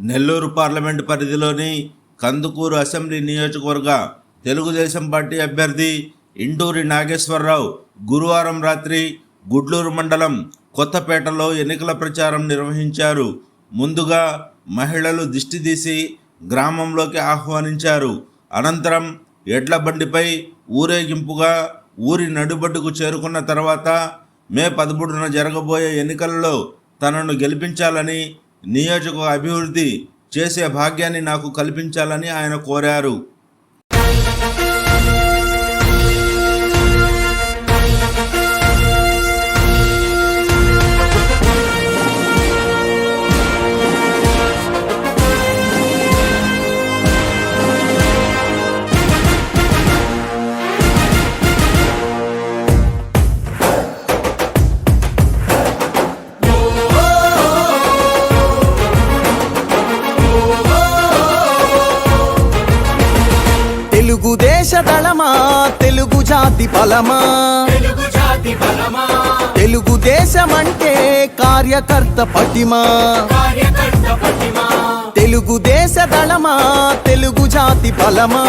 Nellore parliament పరిధిలోని Kandukur assembly నియోజకవర్గ Telugu Desam party అభ్యర్థి ఇంటూరి నాగేశ్వరరావు గురువారం రాత్రి గుడ్లూరు మండలం కొత్తపేటలో ఎన్నికల ప్రచారం నిర్వహించారు. ముందుగా మహిళలు దిష్టి తీసి గ్రామంలోకి ఆహ్వానించారు. అనంతరం ఎడ్ల బండిపై ఊరేగింపుగా ఊరి నడుబడ్డుకు చేరుకున్న తర్వాత మే 13న జరగబోయే ఎన్నికలలో తనను గెలిపించాలని, నియోజక అభివృద్ధి చేసే భాగ్యాన్ని నాకు కల్పించాలని ఆయన కోరారు. తెలుగుదేశ దళమా, తెలుగు జాతి బలమా, తెలుగుదేశమంటే కార్యకర్త పటిమా. తెలుగుదేశ దళమా, తెలుగు జాతి బలమా,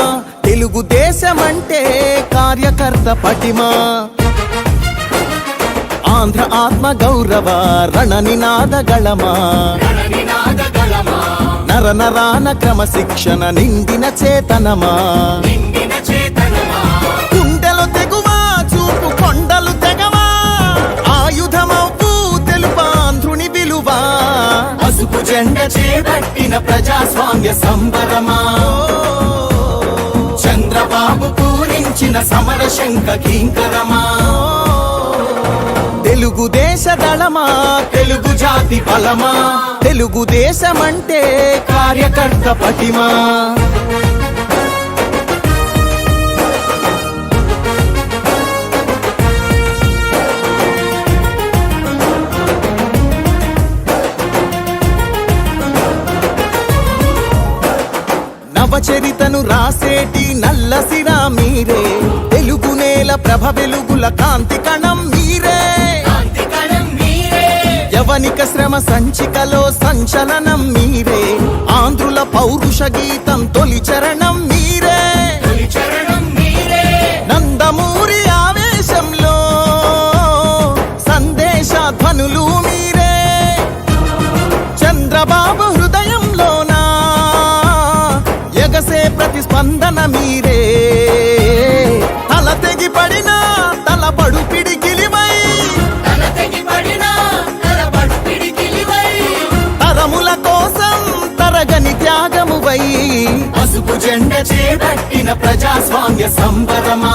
తెలుగుదేశమంటే కార్యకర్త పటిమా. ఆంధ్ర ఆత్మ గౌరవ రణనినాద గళమా, నర నరాన క్రమశిక్షణ నిండిన చేతనమా. గుండెలు తెగువా, చూపు కొండలు తెగవా, ఆయుధమవ్వు తెలుపాంధ్రుని విలువా. పసుపు జెండ చేపట్టిన ప్రజాస్వామ్య సంబరమా, చంద్రబాబు పూరించిన సమర శంఖ కింకరమా. తెలుగుదేశ దళమా, తెలుగు జాతి బలమా, తెలుగుదేశమంటే కార్యకర్త పటిమా. నవచరితను రాసేటి నల్లసిరా మీరే, తెలుగు నేల ప్రభ వెలుగుల కాంతి కణం మీరే. యవనిక శ్రమ సంచికలో సంచలనం మీరే, ఆంధ్రుల పౌరుష గీతం తొలి చరణం మీరే. నందమూరి ఆవేశంలో సందేశ ధ్వనులు మీరే, చంద్రబాబు హృదయంలోనా ఎగసే ప్రతిస్పందన మీరే. తల తెగి పడినా తలపడు పిడికిలివై, తరముల కోసం తరగని త్యాగమువై. పసుపు జెండ చేపట్టిన ప్రజాస్వామ్య సంబరమా,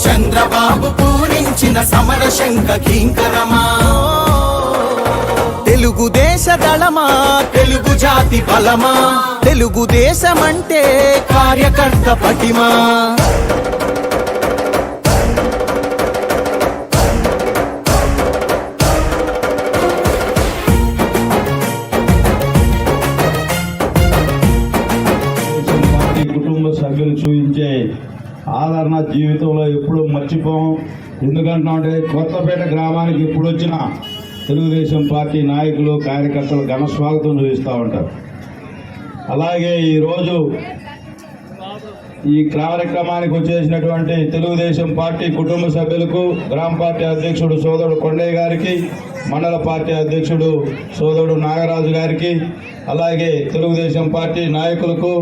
చంద్రబాబు పూరించిన సమర శంఖ కింకరమా. తెలుగుదేశ దళమా, తెలుగు జాతి బలమా, తెలుగుదేశమంటే కార్యకర్త పటిమా. కుటుంబ సభ్యులు చూపించే ఆదరణ జీవితంలో ఎప్పుడూ మర్చిపోం. ఎందుకంటే కొత్తపేట గ్రామానికి ఎప్పుడు వచ్చినా తెలుగుదేశం పార్టీ నాయకులు, కార్యకర్తలు ఘన స్వాగతం చూపిస్తూ ఉంటారు. అలాగే ఈరోజు ఈ కార్యక్రమానికి వచ్చేసినటువంటి తెలుగుదేశం పార్టీ కుటుంబ సభ్యులకు, గ్రామ పార్టీ అధ్యక్షుడు సోదరుడు కొండయ్య గారికి, మండల పార్టీ అధ్యక్షుడు సోదరుడు నాగరాజు గారికి, అలాగే తెలుగుదేశం పార్టీ నాయకులకు,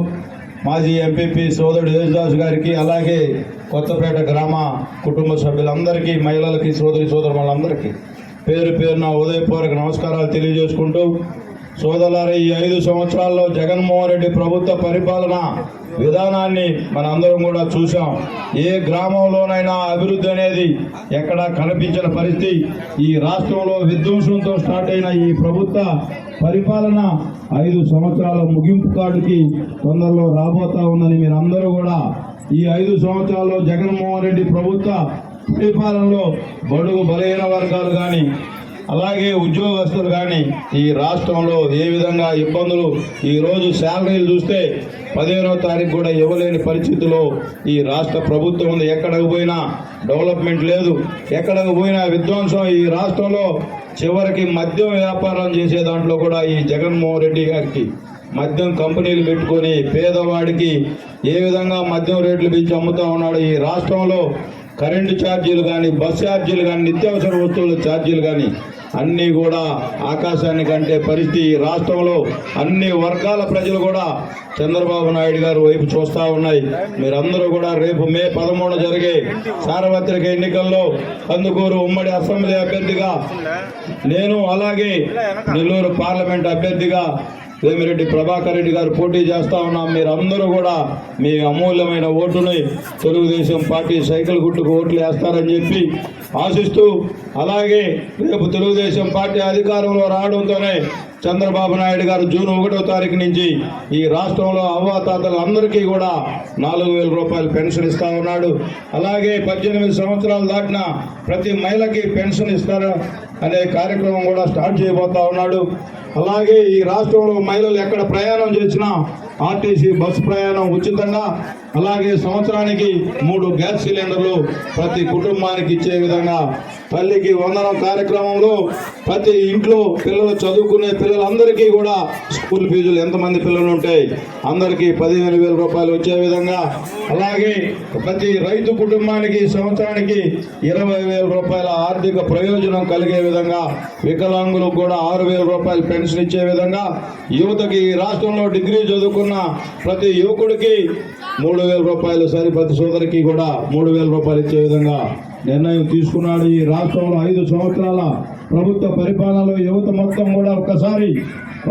మాజీ ఎంపీపీ సోదరుడు యేసుదాస్ గారికి, అలాగే కొత్తపేట గ్రామ కుటుంబ సభ్యులందరికీ, మహిళలకి, సోదరులందరికీ పేరు పేరున ఉదయపూర్వక నమస్కారాలు తెలియజేసుకుంటూ, సోదరులారా, ఈ 5 సంవత్సరాల్లో జగన్మోహన్ రెడ్డి ప్రభుత్వ పరిపాలన విధానాన్ని మనందరం కూడా చూసాం. ఏ గ్రామంలోనైనా అభివృద్ధి అనేది ఎక్కడా కనిపించిన పరిస్థితి. ఈ రాష్ట్రంలో విధ్వంసంతో స్టార్ట్ అయిన ఈ ప్రభుత్వ పరిపాలన 5 సంవత్సరాల ముగింపు కార్డుకి తొందరలో రాబోతా ఉందని మీరందరూ కూడా ఈ 5 సంవత్సరాల్లో జగన్మోహన్ రెడ్డి ప్రభుత్వ పరిపాలనలో బడుగు బలహీన వర్గాలు కానీ, అలాగే ఉద్యోగస్తులు కానీ ఈ రాష్ట్రంలో ఏ విధంగా ఇబ్బందులు, ఈరోజు శాలరీలు చూస్తే 15వ తారీఖు కూడా ఇవ్వలేని పరిస్థితిలో ఈ రాష్ట్ర ప్రభుత్వం ఉంది. ఎక్కడికి పోయినా డెవలప్మెంట్ లేదు, ఎక్కడికి పోయినా విధ్వంసం. ఈ రాష్ట్రంలో చివరికి మద్యం వ్యాపారం చేసే దాంట్లో కూడా ఈ జగన్మోహన్ రెడ్డి గారికి మద్యం కంపెనీలు పెట్టుకొని పేదవాడికి ఏ విధంగా మద్యం రేట్లు పెంచి అమ్ముతా ఉన్నాడు. ఈ రాష్ట్రంలో కరెంటు ఛార్జీలు కానీ, బస్ ఛార్జీలు కానీ, నిత్యావసర వస్తువుల ఛార్జీలు కానీ అన్నీ కూడా ఆకాశాన్ని కంటే పరిస్థితి. ఈ రాష్ట్రంలో అన్ని వర్గాల ప్రజలు కూడా చంద్రబాబు నాయుడు గారు వైపు చూస్తూ ఉన్నాయి. మీరందరూ కూడా రేపు మే 13 జరిగే సార్వత్రిక ఎన్నికల్లో కందుకూరు ఉమ్మడి అసెంబ్లీ అభ్యర్థిగా నేను, అలాగే నెల్లూరు పార్లమెంట్ అభ్యర్థిగా వేమిరెడ్డి ప్రభాకర్ రెడ్డి గారు పోటీ చేస్తా ఉన్నాం. మీరందరూ కూడా మీ అమూల్యమైన ఓటుని తెలుగుదేశం పార్టీ సైకిల్ గుర్తుకు ఓట్లు వేస్తారని చెప్పి ఆశిస్తూ, అలాగే రేపు తెలుగుదేశం పార్టీ అధికారంలో రావడంతోనే చంద్రబాబు నాయుడు గారు జూన్ 1వ తారీఖు నుంచి ఈ రాష్ట్రంలో అవ్వాతాతలందరికీ కూడా 4,000 రూపాయలు పెన్షన్ ఇస్తా ఉన్నాడు. అలాగే 18 సంవత్సరాలు దాటిన ప్రతి మహిళకి పెన్షన్ ఇస్తారు అనే కార్యక్రమం కూడా స్టార్ట్ చేయబోతా ఉన్నాడు. అలాగే ఈ రాష్ట్రంలో మహిళలు ఎక్కడ ప్రయాణం చేసినా ఆర్టీసీ బస్సు ప్రయాణం ఉచితంగా, అలాగే సంవత్సరానికి 3 గ్యాస్ సిలిండర్లు ప్రతి కుటుంబానికి ఇచ్చే విధంగా, తల్లికి వందనం కార్యక్రమంలో ప్రతి ఇంట్లో పిల్లలు చదువుకునే పిల్లలందరికీ కూడా స్కూల్ ఫీజులు ఎంతమంది పిల్లలు ఉంటాయి అందరికీ 15,000 రూపాయలు వచ్చే విధంగా, అలాగే ప్రతి రైతు కుటుంబానికి సంవత్సరానికి 20,000 రూపాయల ఆర్థిక ప్రయోజనం కలిగే విధంగా, వికలాంగులకు కూడా 6,000 రూపాయలు పెన్షన్ ఇచ్చే విధంగా, యువతకి ఈ రాష్ట్రంలో డిగ్రీ చదువుకున్న ప్రతి యువకుడికి 3,000 రూపాయలు, ప్రతి సోదరికి కూడా 3,000 రూపాయలు ఇచ్చే విధంగా నిర్ణయం తీసుకున్నాడు. ఈ రాష్ట్రంలో 5 సంవత్సరాల ప్రభుత్వ పరిపాలనలో యువత మొత్తం కూడా ఒక్కసారి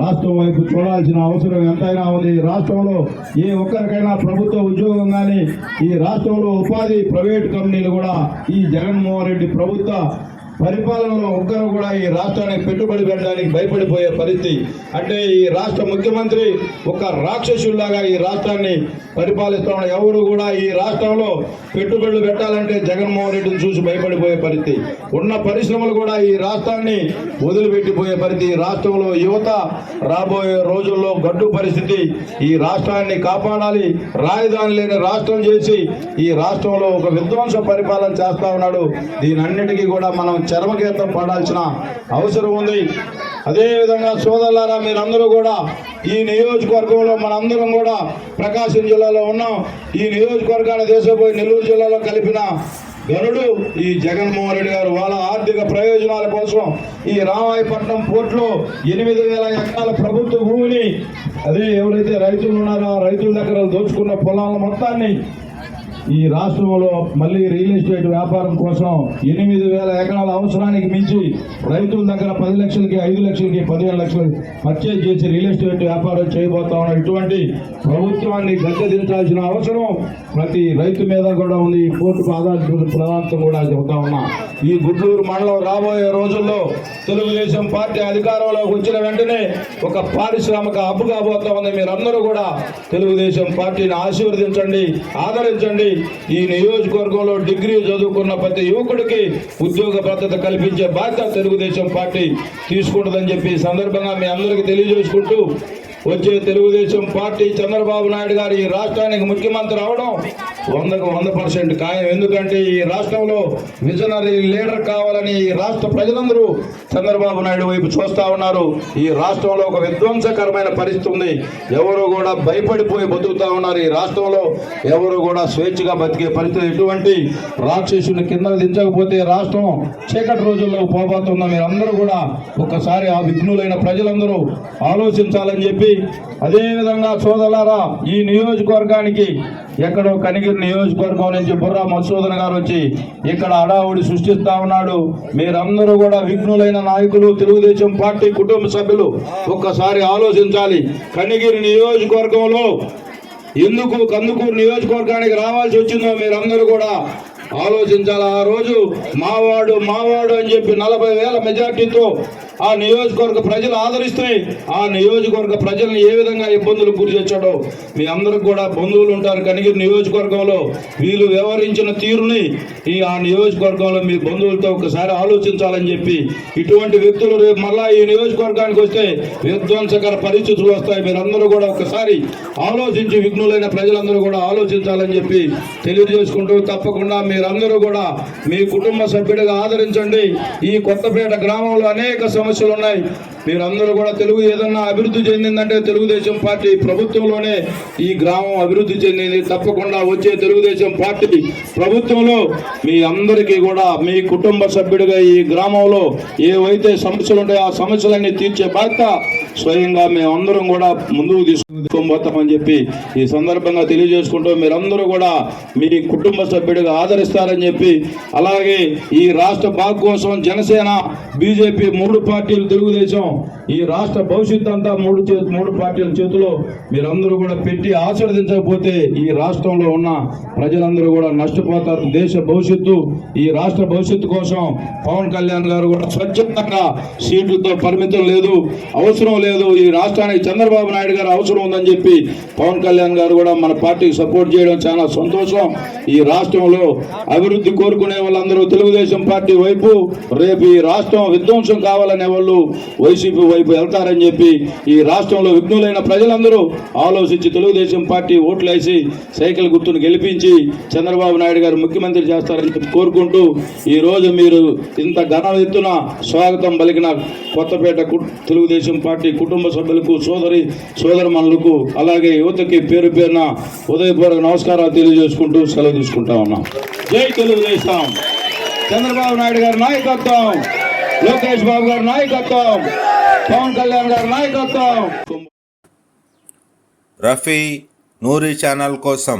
రాష్ట్రం వైపు చూడాల్సిన అవసరం ఎంతైనా ఉంది. ఈ రాష్ట్రంలో ఏ ఒక్కరికైనా ప్రభుత్వ ఉద్యోగం కానీ, ఈ రాష్ట్రంలో ఉపాధి ప్రైవేట్ కంపెనీలు కూడా ఈ జగన్మోహన్ రెడ్డి ప్రభుత్వ పరిపాలనలో ఒక్కరు కూడా ఈ రాష్ట్రానికి పెట్టుబడి పెట్టడానికి భయపడిపోయే పరిస్థితి. అంటే ఈ రాష్ట్ర ముఖ్యమంత్రి ఒక రాక్షసుల్లాగా ఈ రాష్ట్రాన్ని పరిపాలిస్తున్న, ఎవరు కూడా ఈ రాష్ట్రంలో పెట్టుబడులు పెట్టాలంటే జగన్మోహన్ రెడ్డిని చూసి భయపడిపోయే పరిస్థితి. ఉన్న పరిశ్రమలు కూడా ఈ రాష్ట్రాన్ని వదిలిపెట్టిపోయే పరిస్థితి. ఈ రాష్ట్రంలో యువత రాబోయే రోజుల్లో గడ్డు పరిస్థితి. ఈ రాష్ట్రాన్ని కాపాడాలి, రాజధాని లేని రాష్ట్రం చేసి ఈ రాష్ట్రంలో ఒక విధ్వంస పరిపాలన చేస్తా ఉన్నాడు. దీనన్నిటికీ కూడా మనం చర్మగీతం పాడాల్సిన అవసరం ఉంది. అదేవిధంగా సోదరులారా, మీరందరూ కూడా ఈ నియోజకవర్గంలో మనందరం కూడా ప్రకాశం జిల్లాలో ఉన్నాం. ఈ నియోజకవర్గాన్ని దేశపోయి నెల్లూరు జిల్లాలో కలిపిన గనుడు ఈ జగన్మోహన్ రెడ్డి గారు. వాళ్ళ ఆర్థిక ప్రయోజనాల కోసం ఈ రామాయపట్నం పోర్టులో 8,000 ఎకరాల ప్రభుత్వ భూమిని, అదే ఎవరైతే రైతులు ఉన్నారో ఆ రైతుల దగ్గర దోచుకున్న పొలాల మొత్తాన్ని ఈ రాష్ట్రంలో మళ్ళీ రియల్ ఎస్టేట్ వ్యాపారం కోసం 8,000 ఎకరాల అవసరానికి మించి రైతుల దగ్గర 10 లక్షలకి, 5 లక్షలకి, 15 లక్షలు పర్చేజ్ చేసి రియల్ ఎస్టేట్ వ్యాపారం చేయబోతా ఉన్నాం. ఇటువంటి ప్రభుత్వాన్ని గద్దెదించాల్సిన అవసరం ప్రతి రైతు మీద కూడా ఉంది. ఈ కోర్టుకు ఆధారపడిన ప్రధానంతో కూడా చెబుతా ఉన్నా. ఈ గుడ్లూరు మండలం రాబోయే రోజుల్లో తెలుగుదేశం పార్టీ అధికారంలోకి వచ్చిన వెంటనే ఒక పారిశ్రామిక హబ్ కాబోతా ఉంది. మీరందరూ కూడా తెలుగుదేశం పార్టీని ఆశీర్వదించండి, ఆదరించండి. ఈ నియోజకవర్గంలో డిగ్రీ చదువుకున్న ప్రతి యువకుడికి ఉద్యోగ భద్రత కల్పించే బాధ్యత తెలుగుదేశం పార్టీ తీసుకుంటుందని చెప్పి సందర్భంగా మీ అందరికీ తెలియజేసుకుంటూ, వచ్చే తెలుగుదేశం పార్టీ చంద్రబాబు నాయుడు గారు ఈ రాష్ట్రానికి ముఖ్యమంత్రి అవడం 100% ఖాయం. ఎందుకంటే ఈ రాష్ట్రంలో విజనరీ లీడర్ కావాలని ఈ రాష్ట్ర ప్రజలందరూ చంద్రబాబు నాయుడు వైపు చూస్తా ఉన్నారు. ఈ రాష్ట్రంలో ఒక విధ్వంసకరమైన పరిస్థితి ఉంది. ఎవరు కూడా భయపడిపోయి బతుకుతా ఉన్నారు. ఈ రాష్ట్రంలో ఎవరు కూడా స్వేచ్ఛగా బతికే పరిస్థితి. ఎటువంటి రాక్షసుని కింద దించకపోతే రాష్ట్రం చీకటి రోజుల్లో పోబోతుందా. మీరందరూ కూడా ఒక్కసారి ఆ విఘ్నులైన ప్రజలందరూ ఆలోచించాలని చెప్పి, అదేవిధంగా సోదరులారా, ఈ నియోజకవర్గానికి ఎక్కడో కనిగిరి నియోజకవర్గం నుంచి బుర్రా మధుసూదన్ గారు వచ్చి ఇక్కడ హడావుడి సృష్టిస్తా ఉన్నాడు. మీరందరూ కూడా విఘ్నులైన నాయకులు, తెలుగుదేశం పార్టీ కుటుంబ సభ్యులు ఒక్కసారి ఆలోచించాలి. కనిగిరి నియోజకవర్గంలో ఎందుకు కందుకూరు నియోజకవర్గానికి రావాల్సి వచ్చిందో మీరందరూ కూడా ఆలోచించాలి. ఆ రోజు మావాడు అని చెప్పి 40,000 మెజార్టీతో ఆ నియోజకవర్గ ప్రజలు ఆదరిస్తే ఆ నియోజకవర్గ ప్రజల్ని ఏ విధంగా ఇబ్బందులకు గురి చేశాడో మీ అందరికి కూడా బంధువులు ఉంటారు కనిగిరి నియోజకవర్గంలో వీళ్ళు వ్యవహరించిన తీరుని ఆ నియోజకవర్గంలో మీ బంధువులతో ఒకసారి ఆలోచించాలని చెప్పి ఇటువంటి వ్యక్తులు రేపు మళ్ళా ఈ నియోజకవర్గానికి వస్తే విధ్వంసకర పరిస్థితులు వస్తాయి. మీరందరూ కూడా ఒకసారి ఆలోచించి విఘ్నులైన ప్రజలందరూ కూడా ఆలోచించాలని చెప్పి తెలియజేసుకుంటూ తప్పకుండా మీరందరూ కూడా మీ కుటుంబ సభ్యుడిగా ఆదరించండి. ఈ కొత్తపేట గ్రామంలో అనేక సమస్యలు ఉన్నాయి. మీరందరూ కూడా తెలుగు ఏదన్నా అభివృద్ధి చెందిందంటే తెలుగుదేశం పార్టీ ప్రభుత్వంలోనే ఈ గ్రామం అభివృద్ధి చెందింది. తప్పకుండా వచ్చే తెలుగుదేశం పార్టీ ప్రభుత్వంలో మీ అందరికీ కూడా మీ కుటుంబ సభ్యుడిగా ఈ గ్రామంలో ఏవైతే సమస్యలు ఉంటాయో ఆ సమస్యలన్నీ తీర్చే బాధ్యత స్వయంగా మేమందరం కూడా ముందుకు తీసుకుపోతామని చెప్పి ఈ సందర్భంగా తెలియజేసుకుంటూ మీరందరూ కూడా మీ కుటుంబ సభ్యుడిగా ఆదరిస్తారని చెప్పి, అలాగే ఈ రాష్ట్ర బాగు కోసం జనసేన, బీజేపీ 3 పార్టీలు, తెలుగుదేశం ఈ రాష్ట్ర భవిష్యత్తు అంతా 3 పార్టీల చేతిలో మీరందరూ కూడా పెట్టి ఆశీర్వదించకపోతే ఈ రాష్ట్రంలో ఉన్న ప్రజలందరూ కూడా నష్టపోతారు. దేశ భవిష్యత్తు, ఈ రాష్ట్ర భవిష్యత్తు కోసం పవన్ కళ్యాణ్ గారు కూడా స్వచ్ఛందంగా సీట్లతో పరిమితం లేదు, అవసరం లేదు, ఈ రాష్ట్రానికి చంద్రబాబు నాయుడు గారు అవసరం ఉందని చెప్పి పవన్ కళ్యాణ్ గారు కూడా మన పార్టీకి సపోర్ట్ చేయడం చాలా సంతోషం. ఈ రాష్ట్రంలో అభివృద్ధి కోరుకునే వాళ్ళందరూ తెలుగుదేశం పార్టీ వైపు, రేపు ఈ రాష్ట్రం విధ్వంసం కావాలనే వాళ్ళు వైసీపీ వైపు వెళ్తారని చెప్పి ఈ రాష్ట్రంలో విఘ్నులైన ప్రజలందరూ ఆలోచించి తెలుగుదేశం పార్టీ ఓట్లేసి సైకిల్ గుర్తును గెలిపించి చంద్రబాబు నాయుడు గారు ముఖ్యమంత్రి చేస్తారని చెప్పి కోరుకుంటూ ఈ రోజు మీరు ఇంత ఘన ఎత్తున స్వాగతం పలికిన కొత్తపేట తెలుగుదేశం పార్టీ కుటుంబ సభ్యులకు, సోదరమణులకు, అలాగే యువతకి పేరు పేరున ఉదయపూర్వక నమస్కారాలు తెలియజేసుకుంటూ సెలవు తీసుకుంటా ఉన్నాం. జై తెలుగుదేశం. చంద్రబాబు నాయుడు గారి నాయకత్వం, లోకేష్ బాబు గారి నాయకత్వం, పవన్ కళ్యాణ్ గారి నాయకత్వం. రఫీ నూరి ఛానల్ కోసం